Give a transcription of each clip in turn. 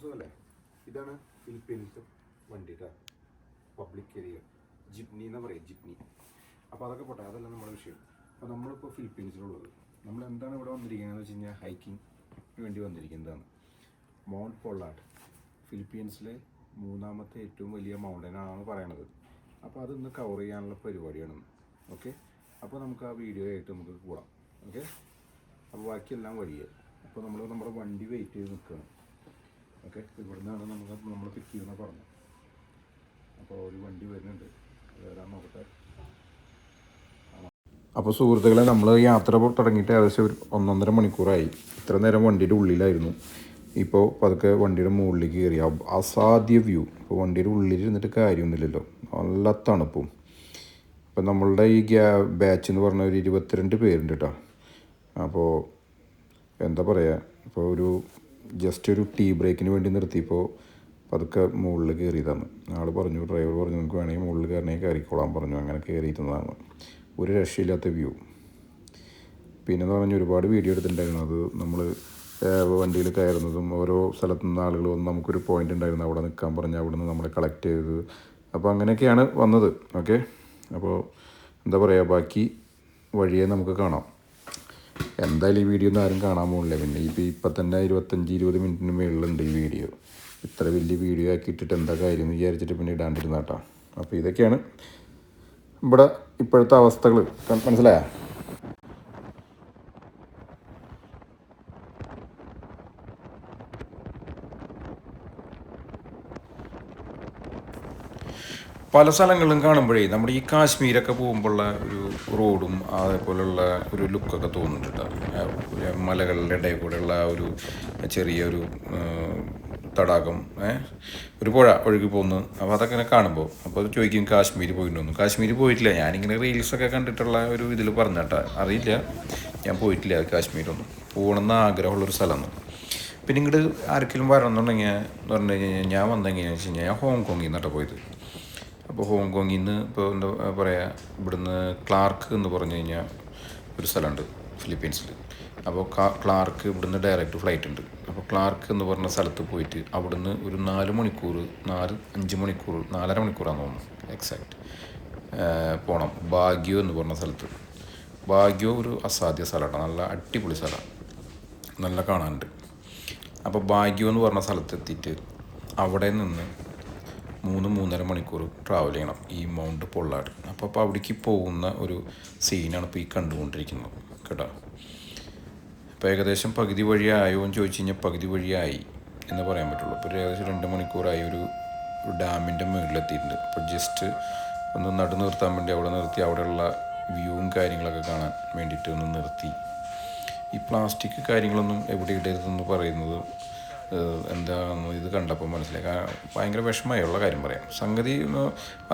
സുഖമല്ലേ? ഇതാണ് ഫിലിപ്പീൻസിലത്തെ വണ്ടി കേട്ടോ, പബ്ലിക് ഏരിയ ജിപ്നി എന്ന് പറയും, ജിപ്നി. അപ്പോൾ അതൊക്കെ പോട്ടെ, അതല്ല നമ്മുടെ വിഷയം. അപ്പോൾ നമ്മളിപ്പോൾ ഫിലിപ്പീൻസിലുള്ളത്, നമ്മൾ എന്താണ് ഇവിടെ വന്നിരിക്കുന്നതെന്ന് വെച്ച് കഴിഞ്ഞാൽ ഹൈക്കിങ്ങിന് വേണ്ടി വന്നിരിക്കുന്നതാണ്. മൗണ്ട് പൊള്ളാഡ് ഫിലിപ്പീൻസിലെ മൂന്നാമത്തെ ഏറ്റവും വലിയ മൗണ്ടനാണെന്ന് പറയണത്. അപ്പോൾ അതൊന്ന് കവർ ചെയ്യാനുള്ള പരിപാടിയാണ്. ഓക്കെ, അപ്പോൾ നമുക്ക് ആ വീഡിയോ ആയിട്ട് നമുക്ക് കൂടാം. ഓക്കെ, അപ്പോൾ ബാക്കിയെല്ലാം വഴിയേ. അപ്പോൾ നമ്മൾ നമ്മുടെ വണ്ടി വെയിറ്റ് ചെയ്ത് നിൽക്കുകയാണ്. ഓക്കെ, ഇവിടെ നിന്നാണ് നമ്മൾ പിക്ക് ചെയ്യുന്നത് പറഞ്ഞു. അപ്പോൾ ഒരു വണ്ടി വരുന്നുണ്ട്, വരാൻ നോക്കട്ടെ. അപ്പോൾ സുഹൃത്തുക്കളെ, നമ്മൾ യാത്ര തുടങ്ങിയിട്ട് ഏകദേശം ഒരു 1.5 മണിക്കൂറായി. ഇത്ര നേരം വണ്ടിയുടെ ഉള്ളിലായിരുന്നു. ഇപ്പോൾ പതുക്കെ വണ്ടിയുടെ മുകളിലേക്ക് കയറി. അസാധ്യ വ്യൂ. ഇപ്പോൾ വണ്ടിയുടെ ഉള്ളിൽ ഇരുന്നിട്ട് കാര്യമൊന്നുമില്ലല്ലോ, നല്ല തണുപ്പും. ഇപ്പം നമ്മളുടെ ഈ ബാച്ച് എന്ന് പറഞ്ഞ ഒരു 22 പേരുണ്ട് കേട്ടോ. അപ്പോൾ എന്താ പറയുക, ഇപ്പോൾ ഒരു ജസ്റ്റ് ഒരു ടീ ബ്രേക്കിന് വേണ്ടി നിർത്തിയപ്പോൾ പതുക്കെ മുകളിൽ കയറിയതാണ്. ആൾ പറഞ്ഞു, ഡ്രൈവർ പറഞ്ഞു, നമുക്ക് വേണമെങ്കിൽ മുകളിൽ കയറണമെങ്കിൽ കയറിക്കോളാൻ പറഞ്ഞു. അങ്ങനെ കയറിയിരുന്നതാണ്. ഒരു രക്ഷയില്ലാത്ത വ്യൂ. പിന്നെന്ന് പറഞ്ഞാൽ ഒരുപാട് വീഡിയോ എടുത്തിട്ടുണ്ടായിരുന്നു. അത് നമ്മൾ വണ്ടിയിൽ കയറുന്നതും ഓരോ സ്ഥലത്തു നിന്ന് ആളുകൾ വന്ന് നമുക്കൊരു പോയിൻ്റ് ഉണ്ടായിരുന്നു, അവിടെ നിൽക്കാൻ പറഞ്ഞ് അവിടെ നിന്ന് നമ്മളെ കളക്ട് ചെയ്തത്. അപ്പോൾ അങ്ങനെയൊക്കെയാണ് വന്നത്. ഓക്കെ, അപ്പോൾ എന്താ പറയുക, ബാക്കി വഴിയെ നമുക്ക് കാണാം. എന്തായാലും ഈ വീഡിയോ ഒന്നും ആരും കാണാൻ പോകില്ല. പിന്നെ ഇപ്പം തന്നെ 25-20 മിനിറ്റിന് മുകളിലുണ്ട് ഈ വീഡിയോ. ഇത്ര വലിയ വീഡിയോ ആക്കി ഇട്ടിട്ട് എന്താ കാര്യം എന്ന് വിചാരിച്ചിട്ട് പിന്നെ ഇടാണ്ടിരുന്ന കേട്ടോ. അപ്പോൾ ഇതൊക്കെയാണ് ഇവിടെ ഇപ്പോഴത്തെ അവസ്ഥകൾ. മനസ്സിലായോ? പല സ്ഥലങ്ങളിലും കാണുമ്പോഴേ നമ്മുടെ ഈ കാശ്മീരൊക്കെ പോകുമ്പോഴുള്ള ഒരു റോഡും അതേപോലെയുള്ള ഒരു ലുക്കൊക്കെ തോന്നുന്നുണ്ട്. മലകളുടെ ഇടയിൽ കൂടെയുള്ള ഒരു ചെറിയൊരു തടാകം, ഒരു പുഴ ഒഴുകി പോകുന്നു. അപ്പോൾ അതൊക്കെ കാണുമ്പോൾ അപ്പോൾ അത് ചോദിക്കും, കാശ്മീർ പോയിട്ടുണ്ടോന്നു. കാശ്മീർ പോയിട്ടില്ല. ഞാനിങ്ങനെ റീൽസൊക്കെ കണ്ടിട്ടുള്ള ഒരു ഇതിൽ പറഞ്ഞിട്ടാ, അറിയില്ല, ഞാൻ പോയിട്ടില്ല കാശ്മീരൊന്നും. പോകണമെന്ന് ആഗ്രഹമുള്ളൊരു സ്ഥലമാണ്. പിന്നെ ഇങ്ങോട്ട് ആർക്കെങ്കിലും വരണമെന്നുണ്ടെങ്കിൽ എന്ന് പറഞ്ഞു കഴിഞ്ഞാൽ, ഞാൻ വന്നെങ്ങനെയാണെന്ന് വെച്ച് കഴിഞ്ഞാൽ ഞാൻ ഹോങ്കോങ്ങിൽ നിന്നിട്ടാണ് പോയത്. അപ്പോൾ ഹോങ്കോങ്ങിൽ നിന്ന് ഇപ്പോൾ എന്താ പറയുക, ഇവിടുന്ന് ക്ലാർക്ക് എന്ന് പറഞ്ഞു കഴിഞ്ഞാൽ ഒരു സ്ഥലമുണ്ട് ഫിലിപ്പീൻസിൽ. അപ്പോൾ ക്ലാർക്ക് ഇവിടുന്ന് ഡയറക്റ്റ് ഫ്ലൈറ്റ് ഉണ്ട്. അപ്പോൾ ക്ലാർക്ക് എന്ന് പറഞ്ഞ സ്ഥലത്ത് പോയിട്ട് അവിടുന്ന് ഒരു 4 മണിക്കൂർ 4-5 മണിക്കൂർ 4.5 മണിക്കൂറാണെന്ന് തോന്നുന്നു എക്സാക്റ്റ് പോകണം. ബാഗ്യോ എന്ന് പറഞ്ഞ സ്ഥലത്ത്. ബാഗ്യോ ഒരു അസാധ്യ സ്ഥലമാണ്, നല്ല അടിപൊളി സ്ഥലമാണ്, നല്ല കാണാനുണ്ട്. അപ്പോൾ ബാഗ്യോ എന്ന് പറഞ്ഞ സ്ഥലത്തെത്തിയിട്ട് അവിടെ നിന്ന് 3-3.5 മണിക്കൂർ ട്രാവൽ ചെയ്യണം ഈ മൗണ്ട് പൊള്ളാഡ്. അപ്പോൾ അവിടേക്ക് പോകുന്ന ഒരു സീനാണ് ഇപ്പോൾ ഈ കണ്ടുകൊണ്ടിരിക്കുന്നത് കേട്ടോ. ഇപ്പോൾ ഏകദേശം പകുതി വഴിയായോ എന്ന് ചോദിച്ചു കഴിഞ്ഞാൽ പകുതി വഴിയായി എന്ന് പറയാൻ പറ്റുള്ളൂ. ഇപ്പോൾ ഏകദേശം 2 മണിക്കൂറായി ഒരു ഡാമിൻ്റെ മുകളിലെത്തിയിട്ടുണ്ട്. അപ്പോൾ ജസ്റ്റ് ഒന്ന് നടു നിർത്താൻ വേണ്ടി അവിടെ നിർത്തി, അവിടെയുള്ള വ്യൂവും കാര്യങ്ങളൊക്കെ കാണാൻ വേണ്ടിയിട്ട് ഒന്ന് നിർത്തി. ഈ പ്ലാസ്റ്റിക് കാര്യങ്ങളൊന്നും എവിടെ ഇടരുതെന്ന് പറയുന്നത് എന്താണെന്ന് ഇത് കണ്ടപ്പോൾ മനസ്സിലായി. ഭയങ്കര വിഷമമുള്ള കാര്യം പറയാം. സംഗതി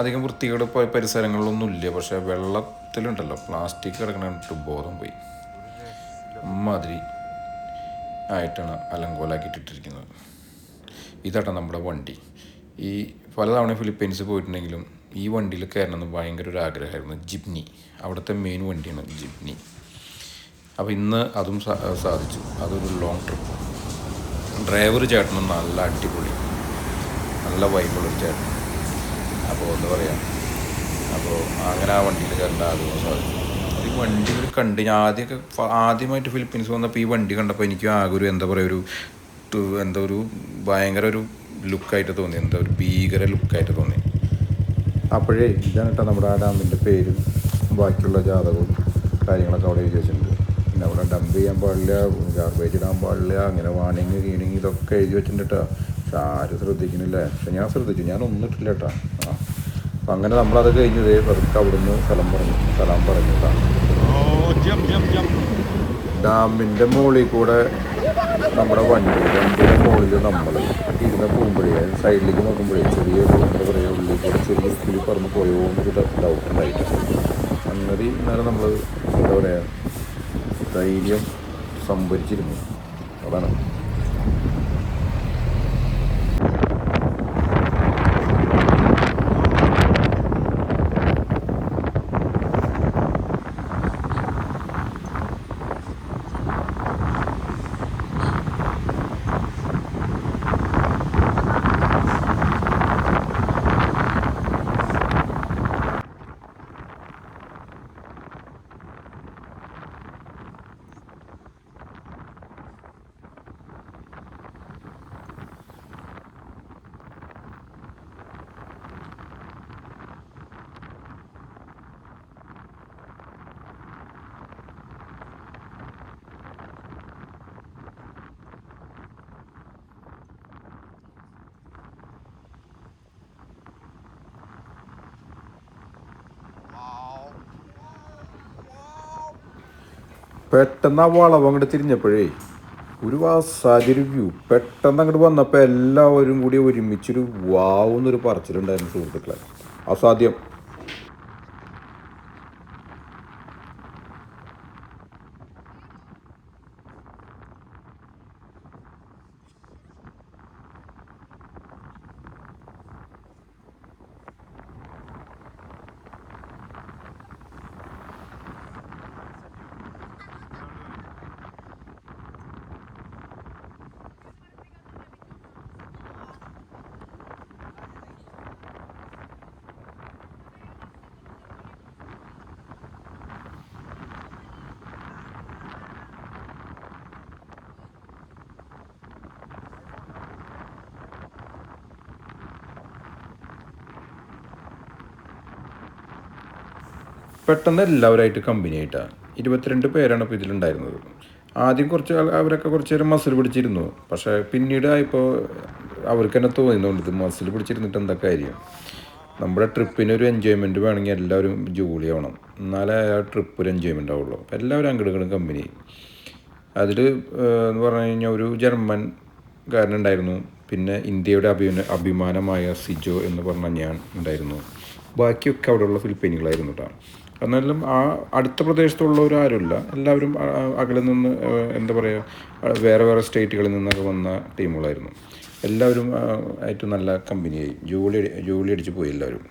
അധികം വൃത്തികേട് പരിസരങ്ങളിലൊന്നും ഇല്ല, പക്ഷേ വെള്ളത്തിലുണ്ടല്ലോ പ്ലാസ്റ്റിക് കിടക്കണിട്ട് ബോധം പോയി. അമ്മാതിരി ആയിട്ടാണ് അലങ്കോലാക്കിയിട്ടിരിക്കുന്നത്. ഇതാട്ടോ നമ്മുടെ വണ്ടി. ഈ പലതവണ ഫിലിപ്പീൻസ് പോയിട്ടുണ്ടെങ്കിലും ഈ വണ്ടിയിൽ കയറണമെന്ന് ഭയങ്കര ഒരു ആഗ്രഹമായിരുന്നു. ജിപ്നി, അവിടുത്തെ മെയിൻ വണ്ടിയാണ് ജിപ്നി. അപ്പോൾ ഇന്ന് അതും സാധിച്ചു. അതൊരു ലോങ് ട്രിപ്പ്. ഡ്രൈവർ ചേട്ടനും നല്ല അടിപൊളി, നല്ല വൈബുള്ളൊരു ചേട്ടൻ. അപ്പോൾ എന്താ പറയുക, അപ്പോൾ അങ്ങനെ ആ വണ്ടിയിൽ കയറേണ്ട ആഗ്രഹം സാധിച്ചു. ഈ വണ്ടി കണ്ട് ഞാൻ ആദ്യമായിട്ട് ഫിലിപ്പീൻസ് വന്നപ്പോൾ ഈ വണ്ടി കണ്ടപ്പോൾ എനിക്ക് ആകെ ഒരു എന്താ പറയുക, ഒരു ഭയങ്കര ഒരു ലുക്കായിട്ട് തോന്നി, ഒരു ഭീകര ലുക്കായിട്ട് തോന്നി. അപ്പോഴേ ഇതാണ് കേട്ടോ നമ്മുടെ ആ ഡാമിൻ്റെ പേരും ബാക്കിയുള്ള ജാതകവും കാര്യങ്ങളൊക്കെ അവിടെ എഴുതി വെച്ചിട്ടുണ്ട്. പിന്നെ അവിടെ ഡംപ് ചെയ്യാൻ പാടില്ല, ഗാർബേജ് ഇടാൻ പാടില്ല, അങ്ങനെ വാണിങ് ഗീണിങ് ഇതൊക്കെ എഴുതി വെച്ചിട്ടുണ്ട് കേട്ടോ. പക്ഷെ ആരും ശ്രദ്ധിക്കുന്നില്ല. പക്ഷെ ഞാൻ ശ്രദ്ധിച്ചു, ഞാൻ ഒന്നിട്ടില്ല കേട്ടോ. അപ്പം അങ്ങനെ നമ്മളത് കഴിഞ്ഞതേ പതുക്കെ അവിടുന്ന് സ്ഥലം പറഞ്ഞു കേട്ടോ. ഡാമിൻ്റെ മുകളിൽ കൂടെ നമ്മുടെ വണ്ടിയുടെ മുകളിൽ നമ്മൾ ഇരുന്ന് പോകുമ്പോഴേ സൈഡിലേക്ക് നോക്കുമ്പോഴേ ചെറിയൊരു എന്താ പറയുക, ഉള്ളിൽ കൂടെ ചെറിയൊരു കിളി പറന്ന് പോയോ എന്നൊരു ഡൗട്ട് ഉണ്ടായിട്ട് അങ്ങനെ ഇന്നലെ നമ്മൾ എന്താ പറയുക ധൈര്യം സംഭരിച്ചിരുന്നു. അതാണ്. പെട്ടെന്ന് ആ വളവ് അങ്ങോട്ട് തിരിഞ്ഞപ്പോഴേ ഒരു അസാധ്യൊരു വ്യൂ പെട്ടെന്ന് അങ്ങോട്ട് വന്നപ്പോൾ എല്ലാവരും കൂടി ഒരുമിച്ചൊരു വാവുന്നൊരു പറച്ചിലുണ്ടായിരുന്നു സുഹൃത്തുക്കളെ. അസാധ്യം. പെട്ടെന്ന് എല്ലാവരായിട്ട് കമ്പനി ആയിട്ടാണ്. 22 പേരാണ് ഇപ്പോൾ ഇതിലുണ്ടായിരുന്നത്. ആദ്യം കുറച്ച് അവരൊക്കെ കുറച്ച് നേരം മസിൽ പിടിച്ചിരുന്നു. പക്ഷേ പിന്നീട് ആയപ്പോൾ അവർക്ക് തന്നെ തോന്നുന്നുണ്ട് ഇത് മസിൽ പിടിച്ചിരുന്നിട്ട് എന്താ കാര്യം. നമ്മുടെ ട്രിപ്പിനൊരു എൻജോയ്മെൻറ്റ് വേണമെങ്കിൽ എല്ലാവരും ജോലി ആവണം, എന്നാലേ ആ ട്രിപ്പ് ഒരു എൻജോയ്മെൻ്റ് ആവുള്ളൂ. എല്ലാവരും അങ്ങോട്ടും കമ്പനി. അതിൽ എന്ന് പറഞ്ഞു കഴിഞ്ഞാൽ ഒരു ജർമ്മൻകാരനുണ്ടായിരുന്നു, പിന്നെ ഇന്ത്യയുടെ അഭിമാനമായ സിജോ എന്ന് പറഞ്ഞ ഞാൻ ഉണ്ടായിരുന്നു. ബാക്കിയൊക്കെ അവിടെയുള്ള ഫിലിപ്പീനികളായിരുന്നു കേട്ടോ. എന്നാലും ആ അടുത്ത പ്രദേശത്തുള്ളവരാരുമില്ല, എല്ലാവരും അകലെ നിന്ന് എന്താ പറയുക വേറെ വേറെ സ്റ്റേറ്റുകളിൽ നിന്നൊക്കെ വന്ന ടീമുകളായിരുന്നു. എല്ലാവരും ആയിട്ട് നല്ല കമ്പനിയായി, ജോലി അടിച്ച് പോയി എല്ലാവരും.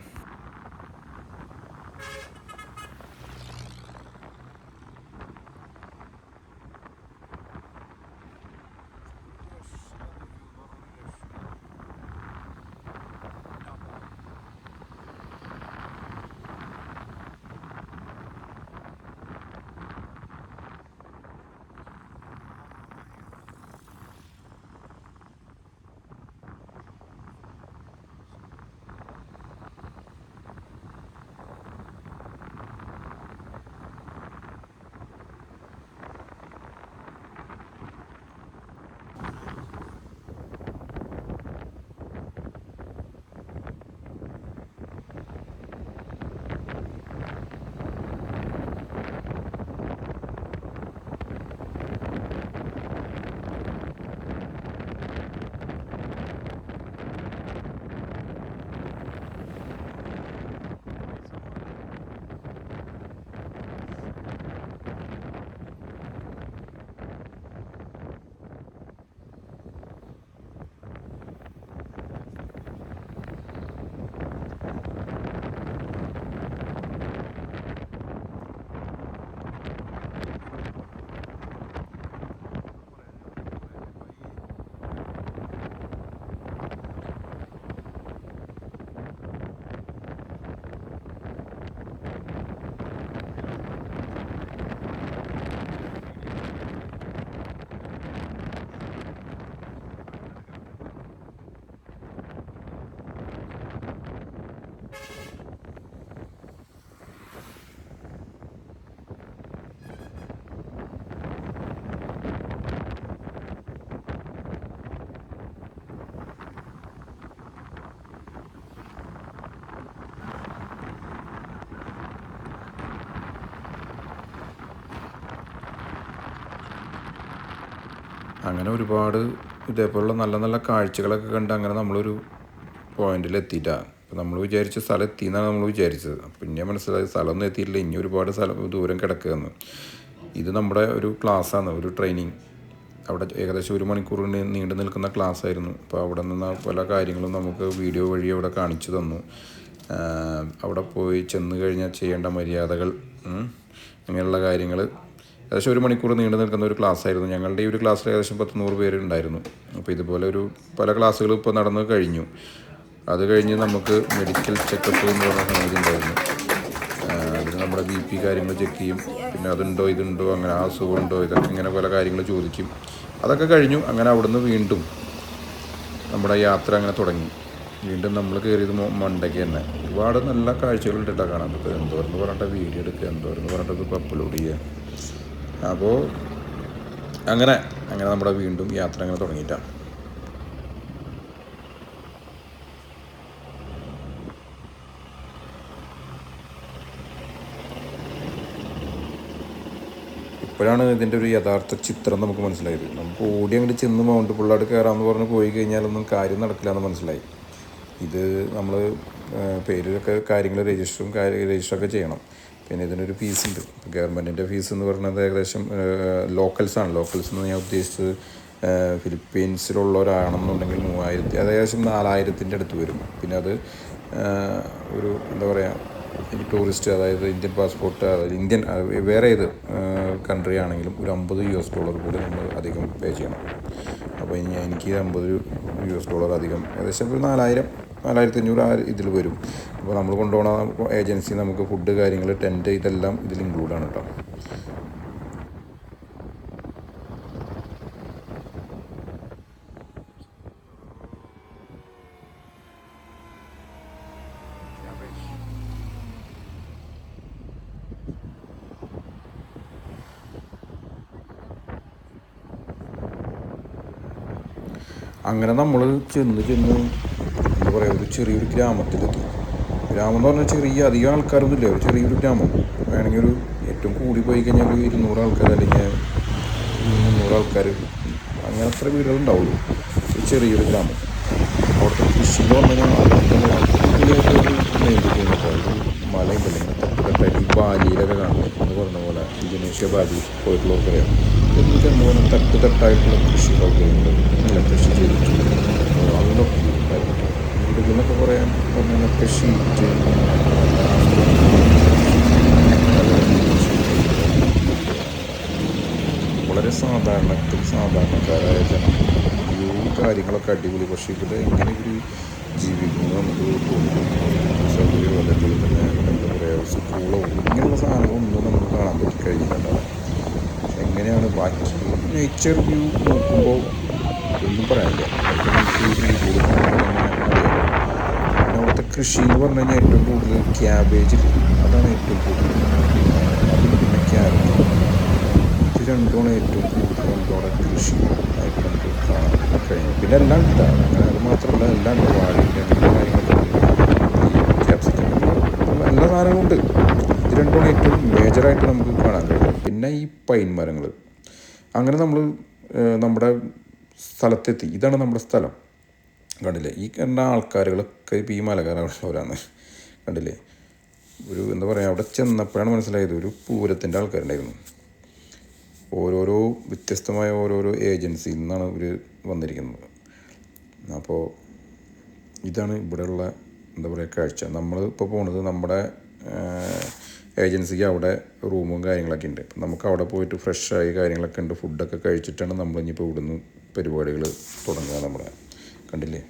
അങ്ങനെ ഒരുപാട് ഇതേപോലുള്ള നല്ല നല്ല കാഴ്ചകളൊക്കെ കണ്ട് അങ്ങനെ നമ്മളൊരു പോയിന്റിൽ എത്തിയിട്ടാണ്. അപ്പോൾ നമ്മൾ വിചാരിച്ച സ്ഥലം എത്തിയെന്നാണ് നമ്മൾ വിചാരിച്ചത്. പിന്നെ മനസ്സിലായി സ്ഥലമൊന്നും എത്തിയിട്ടില്ല, ഇനി ഒരുപാട് ദൂരം കിടക്കുകയെന്ന്. ഇത് നമ്മുടെ ഒരു ക്ലാസ്സാണ്, ഒരു ട്രെയിനിങ്. അവിടെ ഏകദേശം 1 മണിക്കൂർ നീണ്ടു നിൽക്കുന്ന ക്ലാസ് ആയിരുന്നു. അപ്പോൾ അവിടെ നിന്ന് പല കാര്യങ്ങളും നമുക്ക് വീഡിയോ വഴി അവിടെ കാണിച്ചു തന്നു. അവിടെ പോയി ചെന്ന് കഴിഞ്ഞാൽ ചെയ്യേണ്ട മര്യാദകൾ, അങ്ങനെയുള്ള കാര്യങ്ങൾ. ഏകദേശം 1 മണിക്കൂർ നീണ്ടു നിൽക്കുന്ന ഒരു ക്ലാസ് ആയിരുന്നു. ഞങ്ങളുടെ ഈ ഒരു ക്ലാസ്സിൽ ഏകദേശം 100 പേരുണ്ടായിരുന്നു. അപ്പോൾ ഇതുപോലെ പല ക്ലാസ്സുകളും ഇപ്പോൾ നടന്നു കഴിഞ്ഞു. അത് കഴിഞ്ഞ് നമുക്ക് മെഡിക്കൽ ചെക്കപ്പ് എന്ന് പറഞ്ഞ സംഗതി ഉണ്ടായിരുന്നു. അതിന് നമ്മുടെ BP കാര്യങ്ങൾ ചെക്ക് ചെയ്യും, പിന്നെ അതുണ്ടോ ഇതുണ്ടോ അങ്ങനെ ആ അസുഖമുണ്ടോ ഇതൊക്കെ ഇങ്ങനെ പല കാര്യങ്ങൾ ചോദിക്കും. അതൊക്കെ കഴിഞ്ഞു. അങ്ങനെ അവിടുന്ന് വീണ്ടും നമ്മുടെ യാത്ര അങ്ങനെ തുടങ്ങി. വീണ്ടും നമ്മൾ കയറിയത് മണ്ടയ്ക്ക് തന്നെ. ഒരുപാട് നല്ല കാഴ്ചകളുണ്ട് കേട്ടോ കാണാൻ. ഇപ്പോൾ എന്തോരെന്ന് പറഞ്ഞിട്ട് വീഡിയോ എടുക്കുക, എന്തോരെന്ന് പറഞ്ഞിട്ട് ഇപ്പോൾ അപ്ലോഡ് ചെയ്യുക. അപ്പോൾ അങ്ങനെ നമ്മുടെ വീണ്ടും യാത്ര അങ്ങനെ തുടങ്ങിയിട്ടാണ്. അപ്പോഴാണ് ഇതിൻ്റെ ഒരു യഥാർത്ഥ ചിത്രം നമുക്ക് മനസ്സിലായത്. നമുക്ക് ഓടി അങ്ങോട്ട് ചെന്ന് മൗണ്ട് പുള്ളാട് കയറാമെന്ന് പറഞ്ഞ് പോയി കഴിഞ്ഞാലൊന്നും കാര്യം നടക്കില്ല എന്ന് മനസ്സിലായി. ഇത് നമ്മൾ പേരൊക്കെ കാര്യങ്ങൾ രജിസ്റ്ററൊക്കെ ചെയ്യണം. പിന്നെ ഇതിനൊരു ഫീസുണ്ട്. ഗവൺമെൻറ്റിൻ്റെ ഫീസ് എന്ന് പറയുന്നത് ഏകദേശം ലോക്കൽസാണ്. ലോക്കൽസ് എന്ന് ഞാൻ ഉദ്ദേശിച്ചത് ഫിലിപ്പീൻസിലുള്ളവരാണെന്നുണ്ടെങ്കിൽ 3000, ഏകദേശം 4000 അടുത്ത് വരും. പിന്നെ അത് ഒരു എന്താ പറയുക, ഈ ടൂറിസ്റ്റ്, അതായത് ഇന്ത്യൻ പാസ്പോർട്ട്, അതായത് ഇന്ത്യൻ വേറെ ഏത് കൺട്രി ആണെങ്കിലും ഒരു $50 കൂടി നമ്മൾ അധികം പേ ചെയ്യണം. അപ്പോൾ എനിക്ക് $50 അധികം, ഏകദേശം ഒരു 4500 ഇതിൽ വരും. അപ്പോൾ നമ്മൾ കൊണ്ടുപോകുന്ന ഏജൻസി നമുക്ക് ഫുഡ്, കാര്യങ്ങൾ, ടെൻറ്റ്, ഇതെല്ലാം ഇതിൽ ഇൻക്ലൂഡാണ് കേട്ടോ. അങ്ങനെ നമ്മൾ ചെന്ന് എന്താ പറയുക, ഒരു ചെറിയൊരു ഗ്രാമത്തിലെത്തി. ഗ്രാമം എന്ന് പറഞ്ഞാൽ അധികം ആൾക്കാരൊന്നുമില്ല, ഒരു ചെറിയൊരു ഗ്രാമം. വേണമെങ്കിൽ ഒരു ഏറ്റവും കൂടി പോയി കഴിഞ്ഞാൽ ഒരു 200 ആൾക്കാർ അല്ലെങ്കിൽ 300 ആൾക്കാർ, അങ്ങനെ അത്ര വീടുകളുണ്ടാവുള്ളൂ. ഒരു ചെറിയൊരു ഗ്രാമം. അവിടുത്തെ കൃഷി എന്ന് പറഞ്ഞു കഴിഞ്ഞാൽ അടിപൊളിയായിട്ടൊരു മലയും അല്ലെങ്കിൽ തട്ടുതട്ടായിട്ട് ഈ ബാലിയിലൊക്കെ കാണുന്നത് എന്ന് പറഞ്ഞ പോലെ, ഇന്തോനേഷ്യ ബാലി പോയിട്ടുള്ളവർക്കറിയാം. എന്ന് പറഞ്ഞാൽ തട്ടുതട്ടായിട്ടുള്ള കൃഷി സൗകര്യങ്ങൾ, നല്ല കൃഷി ചെയ്തിട്ടുണ്ട്. നല്ല ഇവിടുന്നൊക്കെ പറയാൻ പറഞ്ഞാൽ കൃഷി വളരെ സാധാരണക്കാരായ ജനം ഈ കാര്യങ്ങളൊക്കെ അടിപൊളി. പക്ഷേ ഇവിടെ എങ്ങനെ ഇവർ ജീവിക്കുന്നു നമുക്ക് തോന്നുന്നു. സൗകര്യം, അതേപോലെ തന്നെ എന്താ പറയുക, സ്കൂളോ ഇങ്ങനെയുള്ള സാധനങ്ങളൊന്നും നമുക്ക് കാണാൻ കഴിഞ്ഞിട്ടുണ്ടാവും. എങ്ങനെയാണ് ബാക്കി നേച്ചർ വ്യൂ നോക്കുമ്പോൾ ഒന്നും പറയാനില്ല. നമുക്ക് ഈ വീഡിയോയിൽ അറിയാം. പിന്നെ അവിടുത്തെ കൃഷി എന്ന് പറഞ്ഞു കഴിഞ്ഞാൽ ഏറ്റവും കൂടുതൽ ക്യാബേജ്, അതാണ് ഏറ്റവും കൂടുതൽ. പിന്നെ ക്യാരറ്റ്, ഇത് രണ്ടുമാണ് ഏറ്റവും കൂടുതൽ അവിടെ കൃഷി ആയിട്ട് നമുക്ക് കാണാൻ കഴിയും. പിന്നെ എല്ലാം കിട്ടാണ്. അങ്ങനെ അത് മാത്രമല്ല, എല്ലാം ഉണ്ട്. വാഴയുടെ കാര്യങ്ങളൊക്കെ ഉണ്ട്, ക്യാപ്സിക്കം, എല്ലാ സാധനങ്ങളും ഉണ്ട്. ഇത് രണ്ടുമാണ് ഏറ്റവും മേജറായിട്ട് നമുക്ക് കാണാൻ കഴിയും. പിന്നെ ഈ പൈൻ മരങ്ങൾ. അങ്ങനെ നമ്മൾ നമ്മുടെ സ്ഥലത്തെത്തി. ഇതാണ് നമ്മുടെ സ്ഥലം. കണ്ടില്ലേ, ഈ കണ്ട ആൾക്കാരുകളൊക്കെ ഇപ്പോൾ ഈ മലകയറാനുള്ളവരാണ്. കണ്ടില്ലേ, ഒരു എന്താ പറയുക, അവിടെ ചെന്നപ്പോഴാണ് മനസ്സിലായത് ഒരു പൂരത്തിൻ്റെ ആൾക്കാരുണ്ടായിരുന്നു. ഓരോരോ വ്യത്യസ്തമായ ഓരോരോ ഏജൻസിയിൽ നിന്നാണ് ഇവർ വന്നിരിക്കുന്നത്. അപ്പോൾ ഇതാണ് ഇവിടെയുള്ള എന്താ പറയുക കാഴ്ച. നമ്മൾ ഇപ്പോൾ പോകുന്നത് നമ്മുടെ ഏജൻസിക്ക് അവിടെ റൂമും കാര്യങ്ങളൊക്കെ ഉണ്ട്. നമുക്ക് അവിടെ പോയിട്ട് ഫ്രഷായി കാര്യങ്ങളൊക്കെ ഉണ്ട്. ഫുഡൊക്കെ കഴിച്ചിട്ടാണ് നമ്മൾ ഇനിയിപ്പോൾ ഇവിടുന്ന് പരിപാടികൾ തുടങ്ങുക. നമ്മുടെ കണ്ടില്ലേ,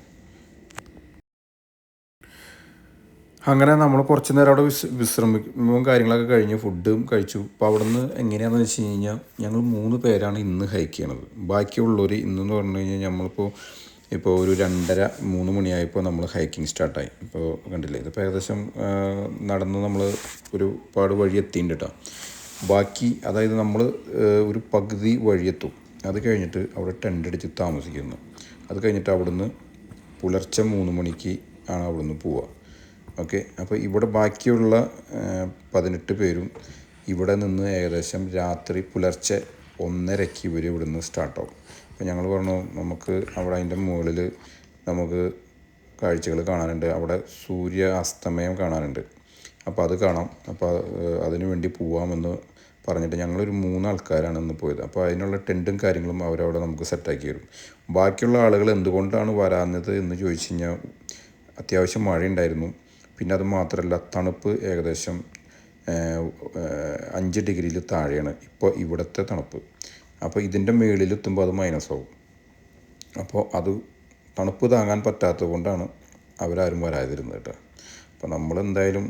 അങ്ങനെ നമ്മൾ കുറച്ച് നേരം അവിടെ വിശ്രമിക്കുമ്പോൾ കാര്യങ്ങളൊക്കെ കഴിഞ്ഞ് ഫുഡും കഴിച്ചു. അപ്പോൾ അവിടെ നിന്ന് എങ്ങനെയാണെന്ന് വെച്ച് കഴിഞ്ഞാൽ ഞങ്ങൾ 3 പേരാണ് ഇന്ന് ഹൈക്ക് ചെയ്യണത്. ബാക്കിയുള്ളവർ ഇന്നെന്ന് പറഞ്ഞു കഴിഞ്ഞാൽ ഇപ്പോൾ ഒരു 2:30-3 മണിയായപ്പോൾ നമ്മൾ ഹൈക്കിങ് സ്റ്റാർട്ടായി. ഇപ്പോൾ കണ്ടില്ലേ, ഇതിപ്പോൾ ഏകദേശം നടന്ന് നമ്മൾ ഒരുപാട് വഴി എത്തിയിട്ടുണ്ട് കേട്ടോ. ബാക്കി അതായത് നമ്മൾ ഒരു പകുതി വഴിയെത്തും. അത് കഴിഞ്ഞിട്ട് അവിടെ ടെൻ്റ് അടിച്ച് താമസിക്കുന്നു. അത് കഴിഞ്ഞിട്ട് അവിടുന്ന് പുലർച്ചെ 3 മണിക്ക് ആണ് അവിടുന്ന് പോവുക. ഓക്കെ. അപ്പോൾ ഇവിടെ ബാക്കിയുള്ള 18 പേരും ഇവിടെ നിന്ന് ഏകദേശം രാത്രി പുലർച്ചെ 1:30 ഇവർ ഇവിടുന്ന് സ്റ്റാർട്ടാവും. അപ്പോൾ ഞങ്ങൾ പറഞ്ഞു നമുക്ക് അവിടെ അതിൻ്റെ മുകളിൽ നമുക്ക് കാഴ്ചകൾ കാണാനുണ്ട്, അവിടെ സൂര്യ അസ്തമയം കാണാനുണ്ട്, അപ്പോൾ അത് കാണാം, അപ്പോൾ അതിനു വേണ്ടി പോവാമെന്ന് പറഞ്ഞിട്ട് ഞങ്ങളൊരു 3 ആൾക്കാരാണ് ഇന്ന് പോയത്. അപ്പോൾ അതിനുള്ള ടെൻറ്റും കാര്യങ്ങളും അവരവിടെ നമുക്ക് സെറ്റാക്കി തരും. ബാക്കിയുള്ള ആളുകൾ എന്തുകൊണ്ടാണ് വരാഞ്ഞത് എന്ന് ചോദിച്ചു കഴിഞ്ഞാൽ അത്യാവശ്യം മഴയുണ്ടായിരുന്നു. പിന്നെ അത് മാത്രമല്ല, തണുപ്പ് ഏകദേശം 5 ഡിഗ്രിയിൽ താഴെയാണ് ഇപ്പോൾ ഇവിടുത്തെ തണുപ്പ്. അപ്പോൾ ഇതിൻ്റെ മുകളിലെത്തുമ്പോൾ അത് മൈനസാവും. അപ്പോൾ അത് തണുപ്പ് താങ്ങാൻ പറ്റാത്തത് കൊണ്ടാണ് അവരാരും വരാതിരുന്നത് കേട്ടോ. അപ്പോൾ നമ്മളെന്തായാലും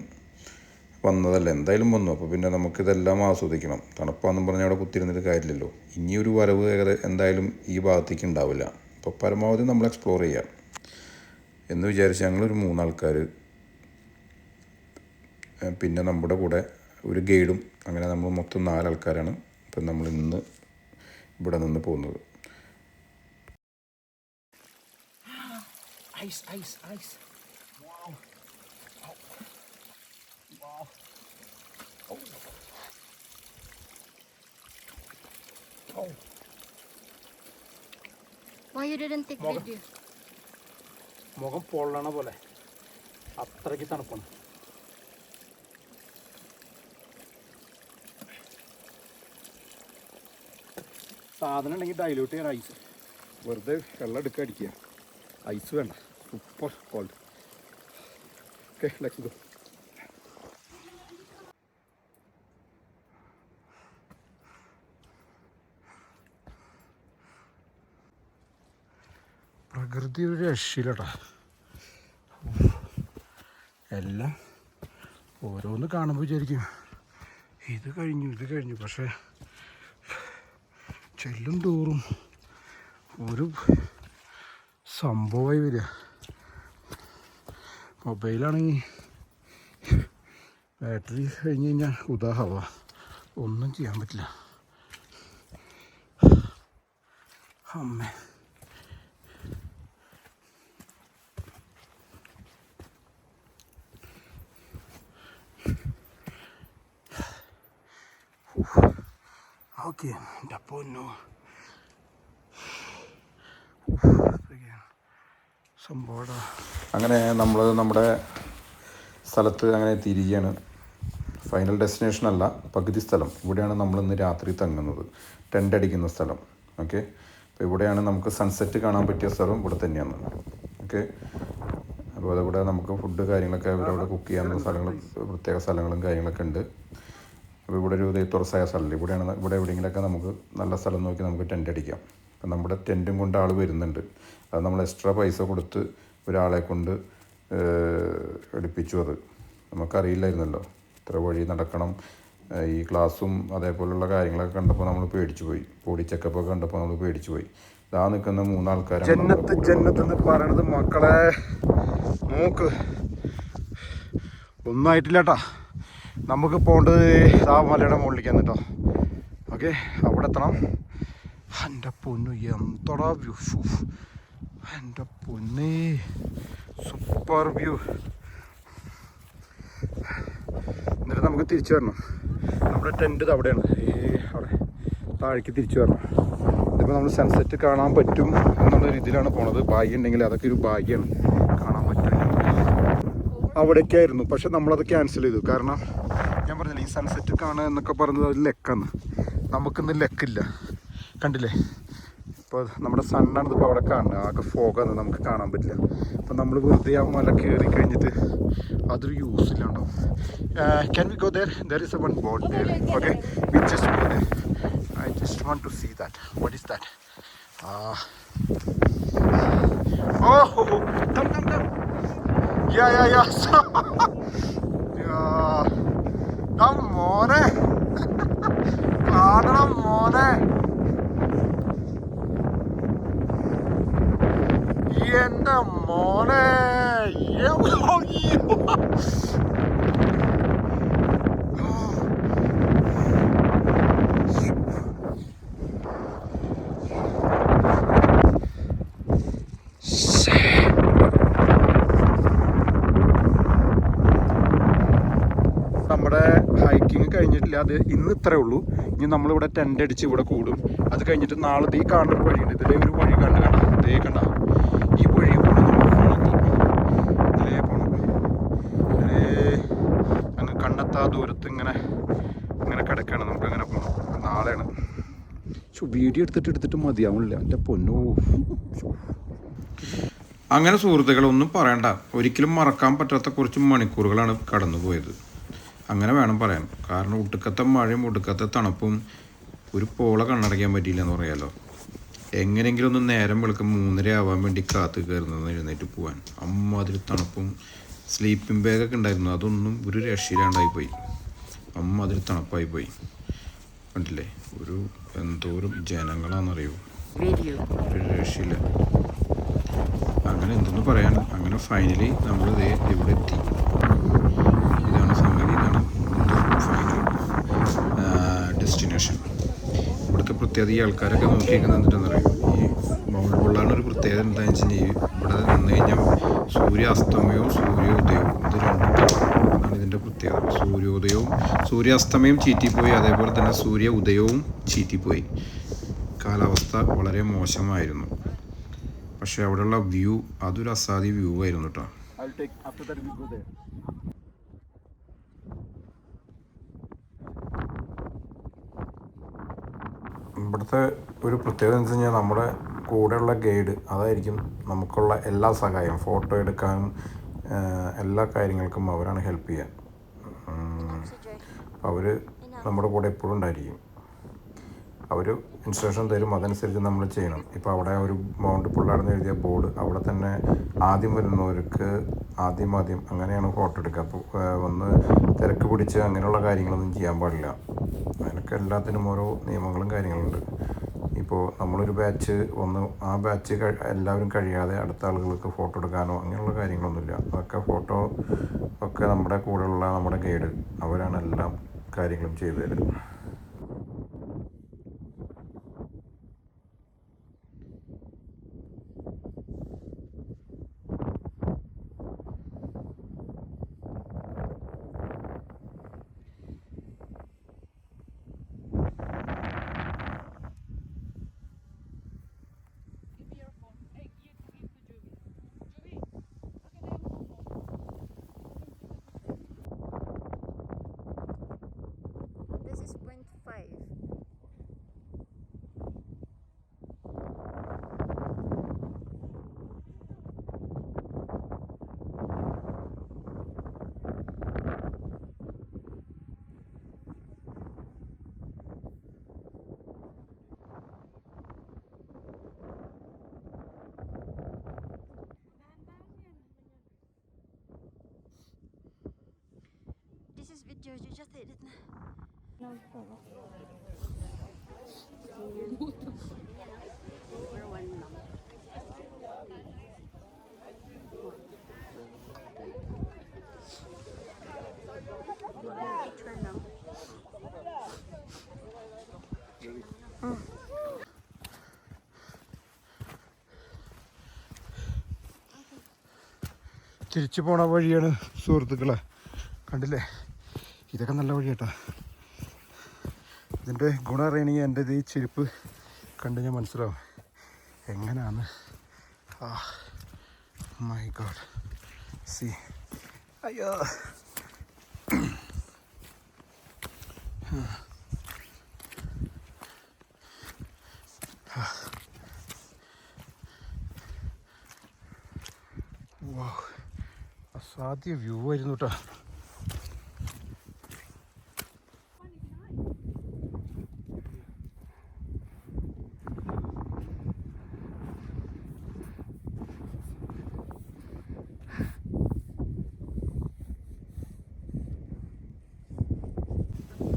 വന്നതല്ല, എന്തായാലും വന്നു. അപ്പോൾ പിന്നെ നമുക്കിതെല്ലാം ആസ്വദിക്കണം. തണുപ്പാണെന്നും പറഞ്ഞാൽ അവിടെ കുത്തിരുന്നിട്ട് കാര്യമില്ലല്ലോ. ഇനിയൊരു വരവ് എന്തായാലും ഈ ഭാഗത്തേക്ക് ഉണ്ടാവില്ല. അപ്പോൾ പരമാവധി നമ്മൾ എക്സ്പ്ലോർ ചെയ്യാം എന്ന് വിചാരിച്ച് ഞങ്ങളൊരു 3 ആൾക്കാർ, പിന്നെ നമ്മുടെ കൂടെ ഒരു ഗൈഡും, അങ്ങനെ നമ്മൾ മൊത്തം 4 ആൾക്കാരാണ് ഇപ്പം നമ്മൾ ഇന്ന് ഇവിടെ നിന്ന് പോകുന്നത്. Ice, ice, ice. Wow. Oh. Wow. Oh. Oh. Why you didn't take Morgan. video? മുഖം പൊള്ളണ പോലെ അത്രയ്ക്ക് തണുപ്പാണ്. സാധനം ഉണ്ടെങ്കിൽ ഡൈല്യൂട്ട് ചെയ്യാൻ ഐസ്, വെറുതെ വെള്ളം എടുക്കുക അടിക്കുക, ഐസ് വേണ്ട. Super cold. Okay, let's go. പ്രകൃതി ഒരു രക്ഷയില്ലട്ടാ. എല്ലാം ഓരോന്ന് കാണുമ്പോൾ വിചാരിക്കും ഇത് കഴിഞ്ഞു, പക്ഷേ ചെല്ലും തോറും ഒരു സംഭവമായി വരിക. മൊബൈലാണെങ്കിൽ ബാറ്ററി കഴിഞ്ഞ് കഴിഞ്ഞാൽ ഉദാഹവ, ഒന്നും ചെയ്യാൻ പറ്റില്ല. അമ്മേ, ഓക്കെ. എൻ്റെ പൊന്നോ, സംഭവം. അങ്ങനെ നമ്മൾ നമ്മുടെ സ്ഥലത്ത് അങ്ങനെ എത്തിയിരിക്കുകയാണ്. ഫൈനൽ ഡെസ്റ്റിനേഷൻ അല്ല, പകുതി സ്ഥലം. ഇവിടെയാണ് നമ്മളിന്ന് രാത്രി തങ്ങുന്നത്, ടെൻ്റ് അടിക്കുന്ന സ്ഥലം. ഓക്കെ, അപ്പോൾ ഇവിടെയാണ് നമുക്ക് സൺസെറ്റ് കാണാൻ പറ്റിയ സ്ഥലം ഇവിടെ തന്നെയാണ്. ഓക്കെ, അപ്പോൾ അതിവിടെ നമുക്ക് ഫുഡ് കാര്യങ്ങളൊക്കെ ഇവിടെ കുക്ക് ചെയ്യാവുന്ന സ്ഥലങ്ങളും പ്രത്യേക സ്ഥലങ്ങളും കാര്യങ്ങളൊക്കെ ഉണ്ട്. അപ്പോൾ ഇവിടെ ഒരു തുറസായ സ്ഥലം, ഇവിടെ എവിടെയെങ്കിലൊക്കെ നമുക്ക് നല്ല സ്ഥലം നോക്കി നമുക്ക് ടെൻ്റ് അടിക്കാം. അപ്പം നമ്മുടെ ടെൻറ്റും കൊണ്ട് ആൾ വരുന്നുണ്ട്. അത് നമ്മൾ എക്സ്ട്രാ പൈസ കൊടുത്ത് ഒരാളെ കൊണ്ട് എടുപ്പിച്ചു. അത് നമുക്കറിയില്ലായിരുന്നല്ലോ, ഇത്ര വഴി നടക്കണം. ഈ ക്ലാസ്സും അതേപോലുള്ള കാര്യങ്ങളൊക്കെ കണ്ടപ്പോൾ നമ്മൾ പേടിച്ചു പോയി. ബോഡി ചെക്കപ്പൊക്കെ കണ്ടപ്പോൾ നമ്മൾ പേടിച്ചു പോയി. ഇതാ നിൽക്കുന്ന 3 ആൾക്കാരാണ്. ജന്നത്ത് എന്ന് പറയണത് മക്കളെ നോക്ക്, ഒന്നായിട്ടില്ല കേട്ടോ. നമുക്ക് പോകേണ്ടത് ആ മലയുടെ മുകളിലേക്കാണ് കേട്ടോ. ഓക്കെ, അവിടെ എത്തണം. എൻ്റെ പൊന്നു എന്തടാ വ്യൂ, എൻ്റെ പൊന്നേ, സൂപ്പർ വ്യൂ. എന്നിട്ട് നമുക്ക് തിരിച്ചു വരണം. നമ്മുടെ ടെൻറ്റ് അവിടെയാണ്, അവിടെ താഴേക്ക് തിരിച്ചു വരണം. ഇതിപ്പോൾ നമ്മൾ സൺസെറ്റ് കാണാൻ പറ്റും എന്നുള്ള രീതിയിലാണ് പോണത്. ഭാഗ്യം ഉണ്ടെങ്കിൽ അതൊക്കെ ഒരു ഭാഗ്യമാണ്, കാണാൻ പറ്റില്ല. അവിടേക്കായിരുന്നു, പക്ഷെ നമ്മളത് ക്യാൻസൽ ചെയ്തു. കാരണം ഞാൻ പറഞ്ഞില്ല, ഈ സൺസെറ്റ് കാണുക എന്നൊക്കെ പറയുന്നത് ഒരു ലെക്കാണ്. നമുക്കിന്ന് ലെക്കില്ല, കണ്ടില്ലേ? ഇപ്പോൾ നമ്മുടെ സണ്ണാണ് ഇപ്പോൾ അവിടെ കാണുന്നത്. ആകെ ഫോഗാണ്, നമുക്ക് കാണാൻ പറ്റില്ല. അപ്പം നമ്മൾ വെറുതെ ആ മല കയറി കഴിഞ്ഞിട്ട് അതൊരു യൂസ് ഇല്ലാണ്ടാവും. Can we go there is a one boat there. Okay, we just go there. I just want to see that. What is that? Oh, come. Yeah. Yeah. Come on. Come on. എൻ്റെ മോനെ, നമ്മുടെ hiking കഴിഞ്ഞിട്ടില്ല. അത് ഇന്ന് ഇത്രേ ഉള്ളൂ. ഇനി നമ്മളിവിടെ ടെൻ്റ് അടിച്ച് ഇവിടെ കൂടും. അത് കഴിഞ്ഞിട്ട് നാളെ ഈ കാണുന്ന ഒരു വഴിയുണ്ട്. ഇതിലേ ഒരു വഴി കണ്ട ഈ വഴി പോകണം. ഇതിലേ പോകണം. അങ്ങ് കണ്ടെത്താ ദൂരത്ത് ഇങ്ങനെ കിടക്കുകയാണ്. നമുക്ക് അങ്ങനെ പോകണം. നാളെയാണ്. വീഡിയോ എടുത്തിട്ട് മതിയാവില്ല, എൻ്റെ പൊന്നോ. അങ്ങനെ സുഹൃത്തുക്കളൊന്നും പറയണ്ട, ഒരിക്കലും മറക്കാൻ പറ്റാത്ത കുറച്ച് മണിക്കൂറുകളാണ് കടന്നു പോയത്. അങ്ങനെ വേണം പറയാൻ. കാരണം ഒടുക്കത്തെ മഴയും ഒടുക്കത്തെ തണുപ്പും ഒരു പോള കണ്ണടയ്ക്കാൻ പറ്റിയില്ല എന്ന് പറയാമല്ലോ. എങ്ങനെയെങ്കിലും ഒന്ന് നേരം വെളുക്കം 3:30 ആവാൻ വേണ്ടി കാത്ത് കയറുന്നത് എഴുന്നേറ്റ് പോകാൻ. അമ്മാതിരി തണുപ്പും സ്ലീപ്പിംഗ് ബാഗൊക്കെ ഉണ്ടായിരുന്നു, അതൊന്നും ഒരു രക്ഷയില്ലാണ്ടായിപ്പോയി. അമ്മാതിരി തണുപ്പായിപ്പോയി. കണ്ടില്ലേ, ഒരു എന്തോരം ജനങ്ങളാണെന്നറിയോ, ഒരു രക്ഷയില്ല. അങ്ങനെ എന്തെന്ന് പറയാൻ. അങ്ങനെ ഫൈനലി നമ്മൾ ഇവിടെ എത്തി. ഇതാണ് സംഗതി, ഇതാണ് ഫൈനൽ ഡെസ്റ്റിനേഷൻ. ഇവിടുത്തെ പ്രത്യേകത, ഈ ആൾക്കാരൊക്കെ നോക്കിയിരിക്കുന്നത് എന്തിട്ടെന്നറിയും, ഈ മൗണ്ട് ബുള്ളാനൊരു പ്രത്യേകത എന്താണെന്ന് വെച്ച് കഴിഞ്ഞാൽ ഇവിടെ നിന്ന് കഴിഞ്ഞാൽ സൂര്യാസ്തമയവും സൂര്യോദയവും ഇത് രണ്ടും അതാണ് ഇതിൻ്റെ പ്രത്യേകത. സൂര്യാസ്തമയം ചീറ്റിപ്പോയി, അതേപോലെ തന്നെ സൂര്യ ഉദയവും ചീറ്റിപ്പോയി. കാലാവസ്ഥ വളരെ മോശമായിരുന്നു. പക്ഷേ അവിടെയുള്ള വ്യൂ അതൊരു അസാധ്യ വ്യൂ ആയിരുന്നു കേട്ടോ. ഇവിടുത്തെ ഒരു പ്രത്യേകത എന്ന് വെച്ച് കഴിഞ്ഞാൽ നമ്മുടെ കൂടെയുള്ള ഗൈഡ് അതായിരിക്കും നമുക്കുള്ള എല്ലാ സഹായം, ഫോട്ടോ എടുക്കാനും എല്ലാ കാര്യങ്ങൾക്കും അവരാണ് ഹെൽപ്പ് ചെയ്യുക. അവർ നമ്മുടെ കൂടെ എപ്പോഴും ഉണ്ടായിരിക്കും. അവർ ഇൻസ്ട്രക്ഷൻ തരും, അതനുസരിച്ച് നമ്മൾ ചെയ്യണം. ഇപ്പോൾ അവിടെ ഒരു മൗണ്ട് പുള്ളാടെന്ന് എഴുതിയ ബോർഡ്, അവിടെ തന്നെ ആദ്യം വരുന്നവർക്ക് ആദ്യം അങ്ങനെയാണ് ഫോട്ടോ എടുക്കുക. അപ്പോൾ ഒന്ന് തിരക്ക് പിടിച്ച് അങ്ങനെയുള്ള കാര്യങ്ങളൊന്നും ചെയ്യാൻ പാടില്ല. അതിനൊക്കെ എല്ലാത്തിനും ഓരോ നിയമങ്ങളും കാര്യങ്ങളുണ്ട്. ഇപ്പോൾ നമ്മളൊരു ബാച്ച് ആ ബാച്ച് എല്ലാവരും കഴിയാതെ അടുത്ത ആളുകൾക്ക് ഫോട്ടോ എടുക്കാനോ അങ്ങനെയുള്ള കാര്യങ്ങളൊന്നുമില്ല. അതൊക്കെ ഫോട്ടോ ഒക്കെ നമ്മുടെ കൂടെയുള്ള നമ്മുടെ ഗൈഡ് അവരാണ് എല്ലാം കാര്യങ്ങളും ചെയ്തു തരുന്നത്. This is 0.5. This is video, you just edit na. Picture lang. തിരിച്ചു പോണ വഴിയാണ് സുഹൃത്തുക്കളെ, കണ്ടില്ലേ? ഇതൊക്കെ നല്ല വഴി കേട്ടോ. ഇതിൻ്റെ ഗുണം അറിയണമെങ്കിൽ എൻ്റെ ഈ ചെരുപ്പ് കണ്ട് ഞാൻ മനസ്സിലാവും എങ്ങനെയാണ്. മൈ ഗോഡ്, സി, അയ്യോ. അസാധ്യ വ്യൂ ആയിരുന്നു കേട്ടോ.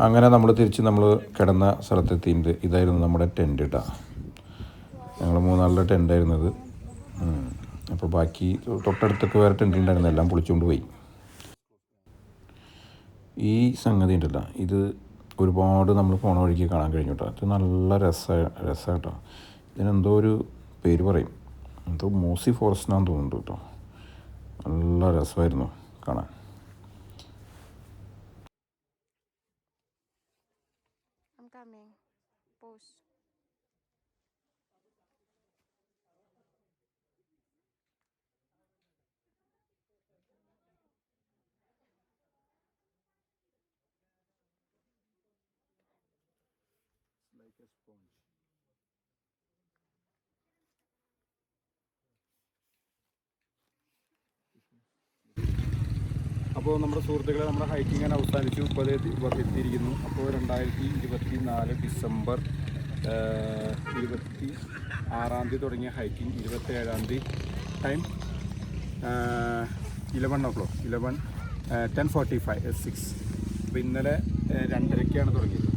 അങ്ങനെ നമ്മൾ കിടന്ന സ്ഥലത്തെത്തിയിട്ട് ഇതായിരുന്നു നമ്മുടെ ടെൻറ്റ് കേട്ടോ. ഞങ്ങൾ 3 നാളുടെ ടെൻറ്റായിരുന്നത്. അപ്പോൾ ബാക്കി തൊട്ടടുത്തൊക്കെ വേറെ ടെൻറ്റ് ഉണ്ടായിരുന്നു, എല്ലാം പൊളിച്ചുകൊണ്ട് പോയി. ഈ സംഗതി ഉണ്ടല്ലോ, ഇത് ഒരുപാട് നമ്മൾ പോണ വഴിക്ക് കാണാൻ കഴിഞ്ഞു കേട്ടോ. ഇത് നല്ല രസമാണ് കേട്ടോ. ഇതിനെന്തോ ഒരു പേര് പറയും, എന്തോ മോസി ഫോറസ്റ്റിനാന്ന് തോന്നുന്നുണ്ട് കേട്ടോ. നല്ല രസമായിരുന്നു കാണാൻ. I'm coming. Pause. അപ്പോൾ നമ്മുടെ സുഹൃത്തുക്കളെ, നമ്മുടെ ഹൈക്കിങ് ഞാൻ അവസാനിച്ചു. ഇപ്പോൾ എത്തിയിരിക്കുന്നു. അപ്പോൾ 2024 ഡിസംബർ 26 തുടങ്ങിയ ഹൈക്കിങ് 27 ടൈം 10:45 6. അപ്പോൾ ഇന്നലെ 2:30 തുടങ്ങിയത്.